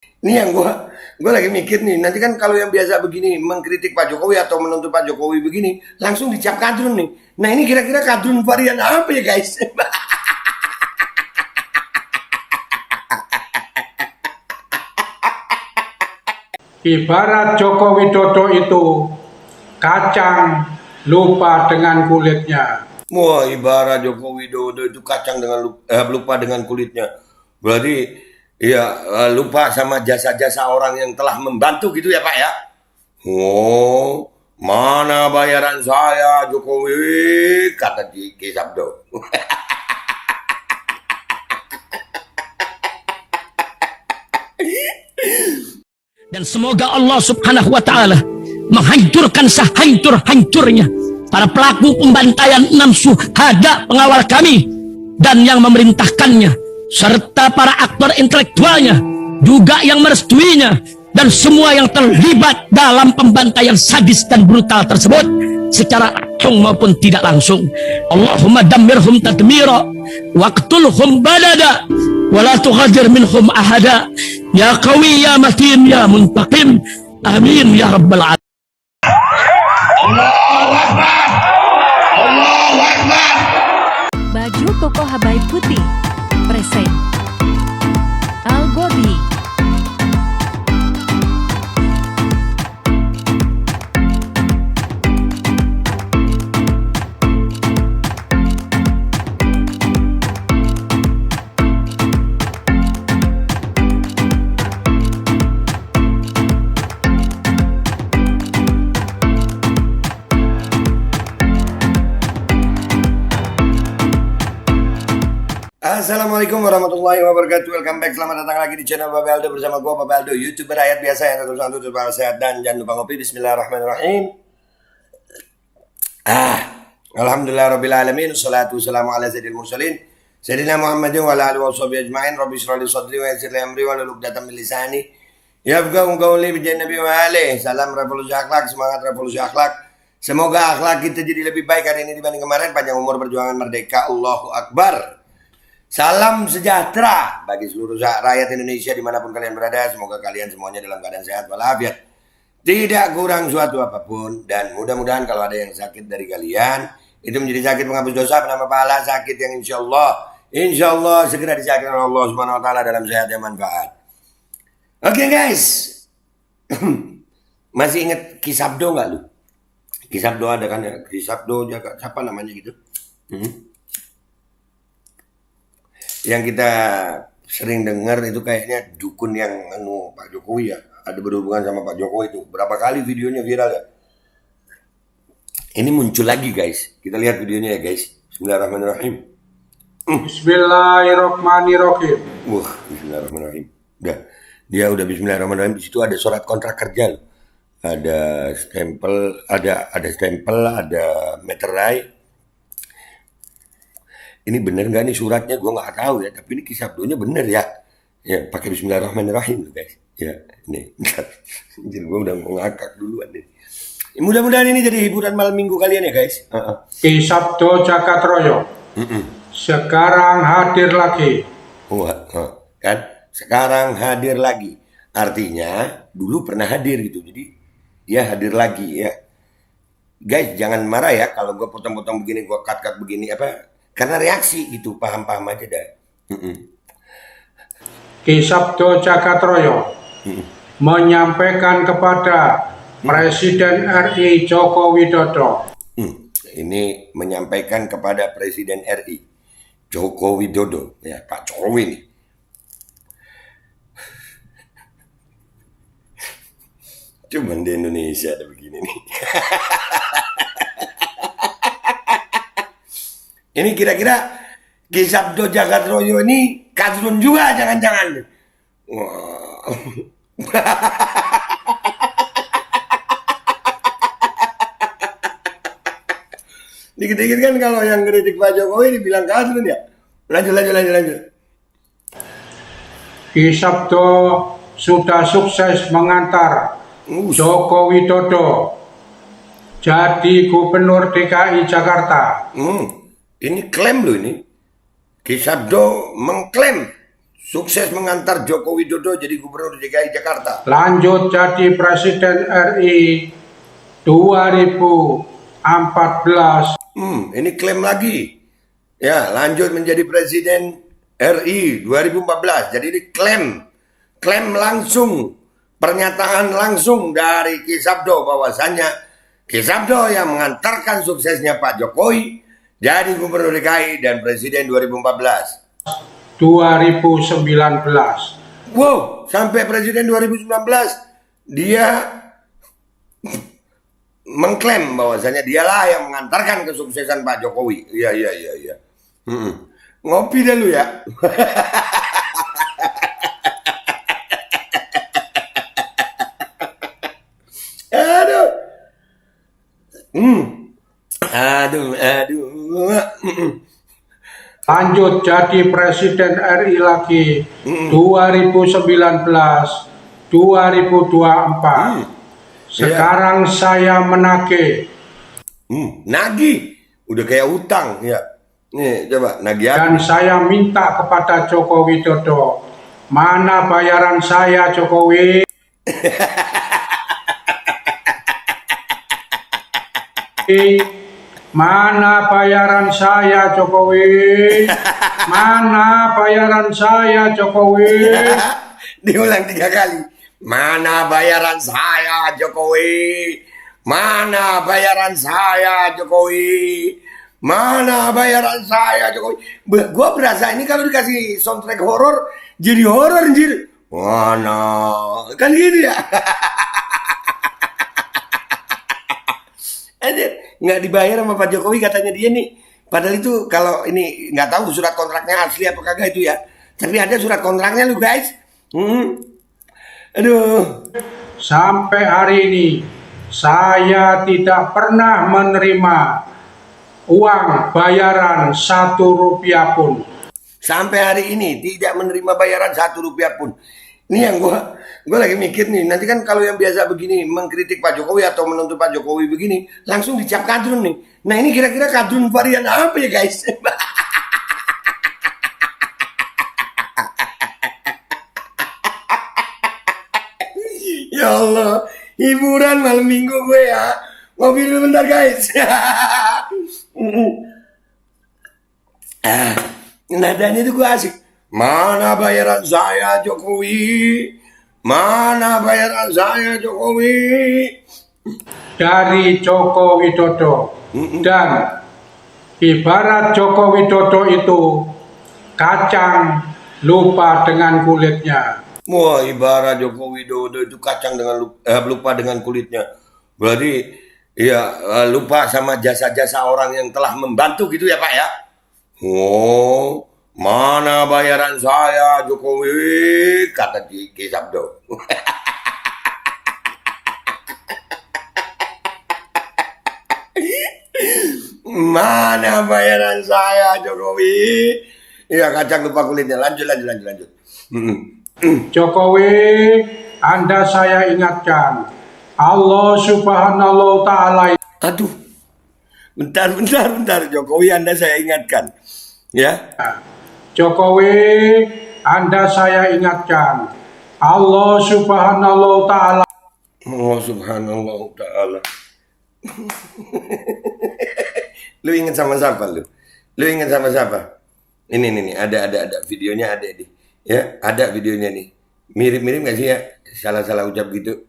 Ini yang gue lagi mikir nih, nanti kan kalau yang biasa begini mengkritik Pak Jokowi atau menuntut Pak Jokowi begini, langsung dicap kadrun nih. Nah ini kira-kira kadrun varian apa ya guys? Ibarat Joko Widodo itu kacang lupa dengan kulitnya. Wah, ibarat Joko Widodo itu kacang dengan lupa dengan kulitnya. Berarti ya lupa sama jasa-jasa orang yang telah membantu gitu ya Pak ya. Oh, mana bayaran saya Jokowi? Kata Ki Sabdo. Dan semoga Allah subhanahu wa ta'ala menghancurkan sehancur-hancurnya para pelaku pembantaian 6 syuhada pengawal kami dan yang memerintahkannya, serta para aktor intelektualnya juga yang merestuinya, dan semua yang terlibat dalam pembantaian sadis dan brutal tersebut secara langsung maupun tidak langsung. Allahumma dammirhum tadmira waqtulhum badada wala tughadir minhum ahada ya qawi ya matin ya muntaqim amin ya rabbal alamin. Allahu Akbar. Allahu Akbar. Baju koko Habaib Putih present Al-Godi. Assalamualaikum warahmatullahi wabarakatuh. Welcome back, selamat datang lagi di channel Bapak Aldo bersama gue Bapak Aldo, YouTuber rakyat biasa yang terus sehat dan jangan lupa ngopi. Bismillahirrahmanirrahim. Alhamdulillah rabbil alamin, wassalatu wassalamu ala sayyidil mursalin sayyidina Muhammadin wa ala alihi washabihi ajmain. Rabbi shrah li sadri wa yassir li amri wa hlul 'uqdatam min lisani yafqahu qawli bi Nabi wa alihi. Salam revolusi akhlak, semangat revolusi akhlak. Semoga akhlak kita jadi lebih baik hari ini dibanding kemarin. Panjang umur, perjuangan merdeka. Allahu Akbar. Salam sejahtera bagi seluruh rakyat Indonesia dimanapun kalian berada. Semoga kalian semuanya dalam keadaan sehat walafiat, tidak kurang suatu apapun. Dan mudah-mudahan kalau ada yang sakit dari kalian, itu menjadi sakit menghapus dosa, penambah pahala, sakit yang insya Allah segera disakitkan Allah Subhanahu Wa Taala dalam sehat yang manfaat. Oke guys, masih ingat Ki Sabdo nggak lu? Ki Sabdo ada kan ya? Ki Sabdo jaga siapa namanya gitu? Yang kita sering dengar itu kayaknya dukun yang Pak Jokowi ya, ada berhubungan sama Pak Jokowi itu. Berapa kali videonya viral ya. Ini muncul lagi guys, kita lihat videonya ya guys. Bismillahirrahmanirrahim. Bismillahirrahmanirrahim. Bismillahirrahmanirrahim. Dia udah Bismillahirrahmanirrahim. Di situ ada surat kontrak kerja loh. Ada stempel, ada meterai. Ini bener nggak nih suratnya? Gue nggak tahu ya. Tapi ini Ki Sabdonya bener ya. Ya pakai Bismillahirrahmanirrahim guys. Ya ini. Jadi gue udah mau ngakak duluan nih. Mudah-mudahan ini jadi hiburan malam minggu kalian ya guys. Ki Sabdo Jagatroyo sekarang hadir lagi. Kan? Sekarang hadir lagi. Artinya dulu pernah hadir gitu. Jadi dia hadir lagi ya. Guys jangan marah ya kalau gue potong-potong begini, gue cut-cut begini apa. Karena reaksi gitu, paham-paham aja dah. Ki Sabdo Jagatroyo menyampaikan kepada Presiden RI Joko Widodo. Ini menyampaikan kepada Presiden RI Joko Widodo, ya Pak Jokowi nih. Cuman di Indonesia ada begini nih. Ini kira-kira Ki Sabdo Jagatroyo ini kadrun juga jangan-jangan. Wow. Dikit-dikit kan kalau yang kritik Pak Jokowi dibilang kadrun ya. Lanjut. Ki Sabdo sudah sukses mengantar Joko Widodo jadi Gubernur DKI Jakarta. Ini klaim loh ini. Ki Sabdo mengklaim sukses mengantar Joko Widodo jadi Gubernur DKI Jakarta. Lanjut jadi Presiden RI 2014. Ini klaim lagi. Ya, lanjut menjadi Presiden RI 2014. Jadi ini klaim langsung, pernyataan langsung dari Ki Sabdo bahwasannya Ki Sabdo yang mengantarkan suksesnya Pak Jokowi jadi Gubernur DKI dan Presiden 2014. 2019. Wow, sampai Presiden 2019 dia mengklaim bahwasanya dialah yang mengantarkan kesuksesan Pak Jokowi. Iya. Ngopi dulu ya. Aduh. Lanjut jadi Presiden RI lagi 2019 2024. Sekarang saya menagih. Nagih, udah kayak utang ya. Nih coba nagih apa? Dan saya minta kepada Joko Widodo, mana bayaran saya Jokowi? Mana bayaran saya Jokowi? Mana bayaran saya Jokowi? Diulang 3 kali. Mana bayaran saya Jokowi? Mana bayaran saya Jokowi? Mana bayaran saya Jokowi? Gua berasa ini kalau dikasih soundtrack horor jadi horor anjir. Mana? Kan gitu ya. Anjir, nggak dibayar sama Pak Jokowi katanya dia nih. Padahal itu kalau ini nggak tahu surat kontraknya asli apa kagak itu ya. Tapi ada surat kontraknya lu guys. Aduh. Sampai hari ini saya tidak pernah menerima uang bayaran 1 rupiah pun. Sampai hari ini tidak menerima bayaran 1 rupiah pun. Ini yang gua lagi mikir nih. Nanti kan kalau yang biasa begini mengkritik Pak Jokowi atau menuntut Pak Jokowi begini, langsung dicap kadrun nih. Nah ini kira-kira kadrun varian apa ya guys? Ya Allah, hiburan malam minggu gue ya. Ngopi dulu bentar guys. Nadanya itu gue asik. Mana bayaran saya Jokowi? Mana bayaran saya Jokowi? Dari Joko Widodo. Dan ibarat Joko Widodo itu kacang lupa dengan kulitnya. Wah, ibarat Joko Widodo itu kacang dengan lupa dengan kulitnya. Berarti ya lupa sama jasa-jasa orang yang telah membantu gitu ya Pak ya. Oh, mana bayaran saya Jokowi? Kata Ki Sabdo. Mana bayaran saya Jokowi? Iya kacang lupa kulitnya. Lanjut. Jokowi, Anda saya ingatkan, Allah Subhanahu wa Ta'ala. Aduh, bentar. Jokowi Anda saya ingatkan, ya. Jokowi, Anda saya ingatkan, Allah Subhanahu wa Ta'ala. Oh Subhanallah Ta'ala. Lu ingat sama siapa lu? Lu ingat sama siapa? Ini ada videonya ada nih. Ya, ada videonya nih. Mirip-mirip gak sih ya? Salah-salah ucap gitu.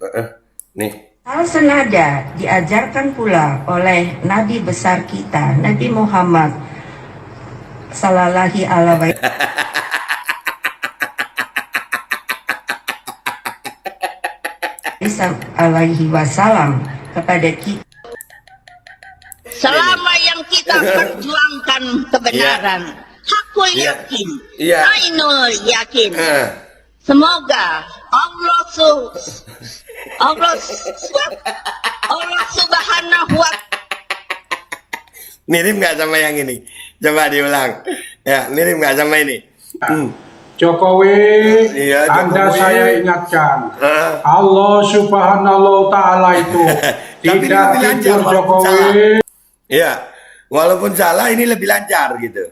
Nih. Hal senada diajarkan pula oleh Nabi besar kita, Nabi Muhammad Sallallahu Alaihi Wasallam kepada kita. Selama yang kita perjuangkan kebenaran, hakul yakin, ainul yakin. Semoga Allah Subhanahu wa Mirip nggak sama yang ini? Coba diulang. Ya, mirip nggak sama ini? Jokowi, Iya, Anda Jokowi. saya ingatkan, Allah Subhanahu wa Ta'ala itu Tapi tidak ini lebih lancar, tidur walaupun Jokowi. Ya, walaupun salah ini lebih lancar gitu.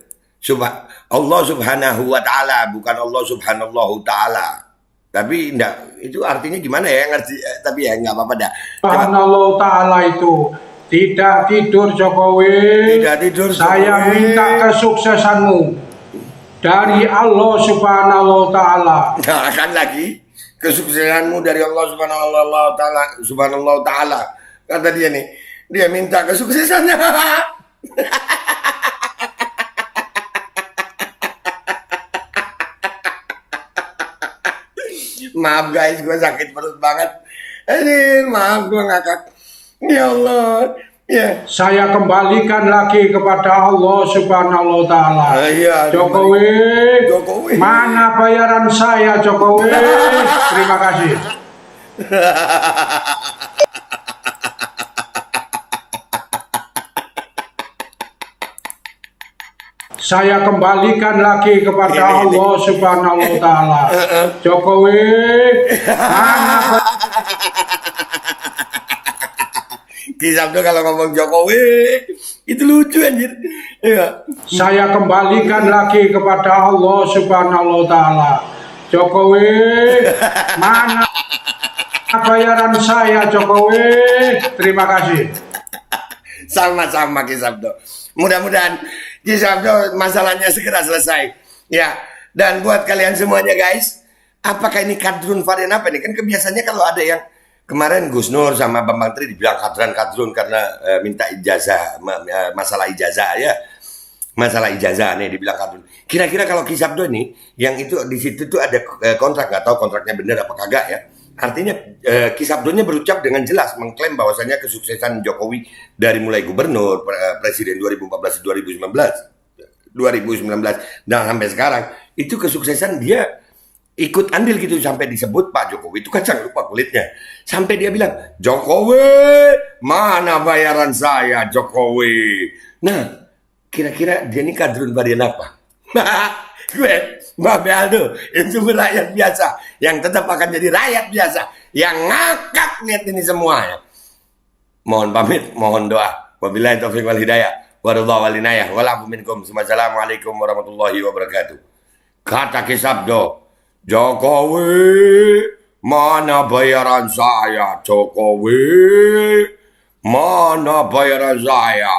Allah subhanahu wa ta'ala, bukan Allah subhanallahu ta'ala. Tapi enggak, itu artinya gimana ya, ngerti? Tapi ya nggak apa-apa dah. Subhanallah ta'ala itu tidak tidur Jokowi. Tidak tidur Saya Jokowi. minta kesuksesanmu dari Allah subhanahu wa ta'ala. Nah, kan lagi kesuksesanmu dari Allah subhanahu wa ta'ala. Kata dia nih, dia minta kesuksesannya. Maaf guys, gue sakit perut banget. Maaf gue ngakak. Ya Allah. Ya. Saya kembalikan lagi kepada Allah subhanahu wa ta'ala. Iya, Jokowi, mana bayaran saya Jokowi? Terima kasih. Saya kembalikan lagi kepada Allah subhanahu wa ta'ala. Jokowi, mana Kisabdo kalau ngomong Jokowi itu lucu anjir. Iya. Saya kembalikan lagi kepada Allah subhanahu wa ta'ala. Jokowi, mana bayaran saya Jokowi? Terima kasih. Sama-sama Kisabdo. Mudah-mudahan Kisabdo masalahnya segera selesai. Ya. Dan buat kalian semuanya guys, apakah ini kadrun varian apa nih? Kan kebiasaannya kalau ada yang kemarin Gus Nur sama Bambang Tri dibilang kadrun karena minta ijazah, masalah ijazah ya. Masalah ijazah nih dibilang kadrun. Kira-kira kalau Kisabdo nih, yang itu di situ tuh ada kontrak, nggak tahu kontraknya benar apa kagak ya. Artinya Kisabdonya berucap dengan jelas mengklaim bahwasanya kesuksesan Jokowi dari mulai gubernur, presiden 2014-2019 dan sampai sekarang itu kesuksesan dia ikut andil gitu, sampai disebut Pak Jokowi itu kacang lupa kulitnya. Sampai dia bilang, Jokowi, mana bayaran saya Jokowi? Nah, kira-kira dia ini kadrun varian apa? Gue, Mbak Aldo, itu rakyat biasa yang tetap akan jadi rakyat biasa yang ngakak lihat ini semuanya. Mohon pamit, mohon doa. Wabillahi taufiq wal hidayah. Waridha wal inayah. Walafu minkum. Wassalamualaikum warahmatullahi wabarakatuh. Kata Kisabdo, Jokowi, mana bayaran saya Jokowi? Mana bayaran saya?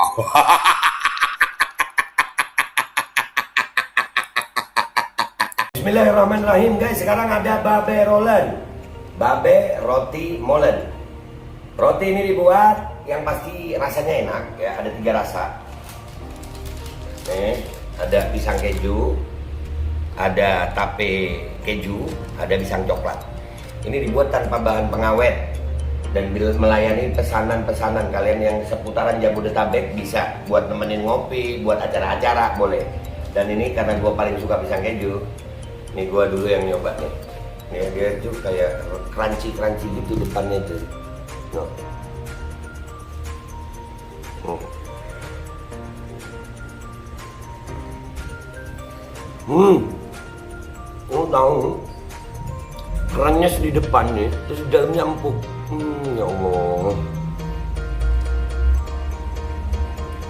Bismillahirrahmanirrahim guys, sekarang ada babe rolen, babe roti molen. Roti ini dibuat yang pasti rasanya enak ya, ada 3 rasa. Nih, ada pisang keju, ada tape keju, ada pisang coklat. Ini dibuat tanpa bahan pengawet dan melayani pesanan-pesanan kalian yang seputaran Jabodetabek, bisa buat nemenin ngopi, buat acara-acara boleh. Dan ini karena gue paling suka pisang keju, nih gue dulu yang nyoba nih. Nih dia tuh kayak crunchy gitu depannya tuh. No. Oh tahu, kerennya di depan nih, terus di dalamnya empuk. Ya Allah.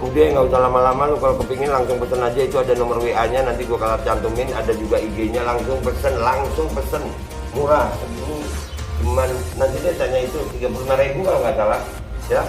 Udah nggak usah lama-lama, lu kalau kepingin langsung pesen aja, itu ada nomor WA-nya, nanti gua kalau cantumin, ada juga IG-nya, langsung pesen, murah. Segini cuman nanti dia tanya itu 35.000 kalau nggak salah, ya.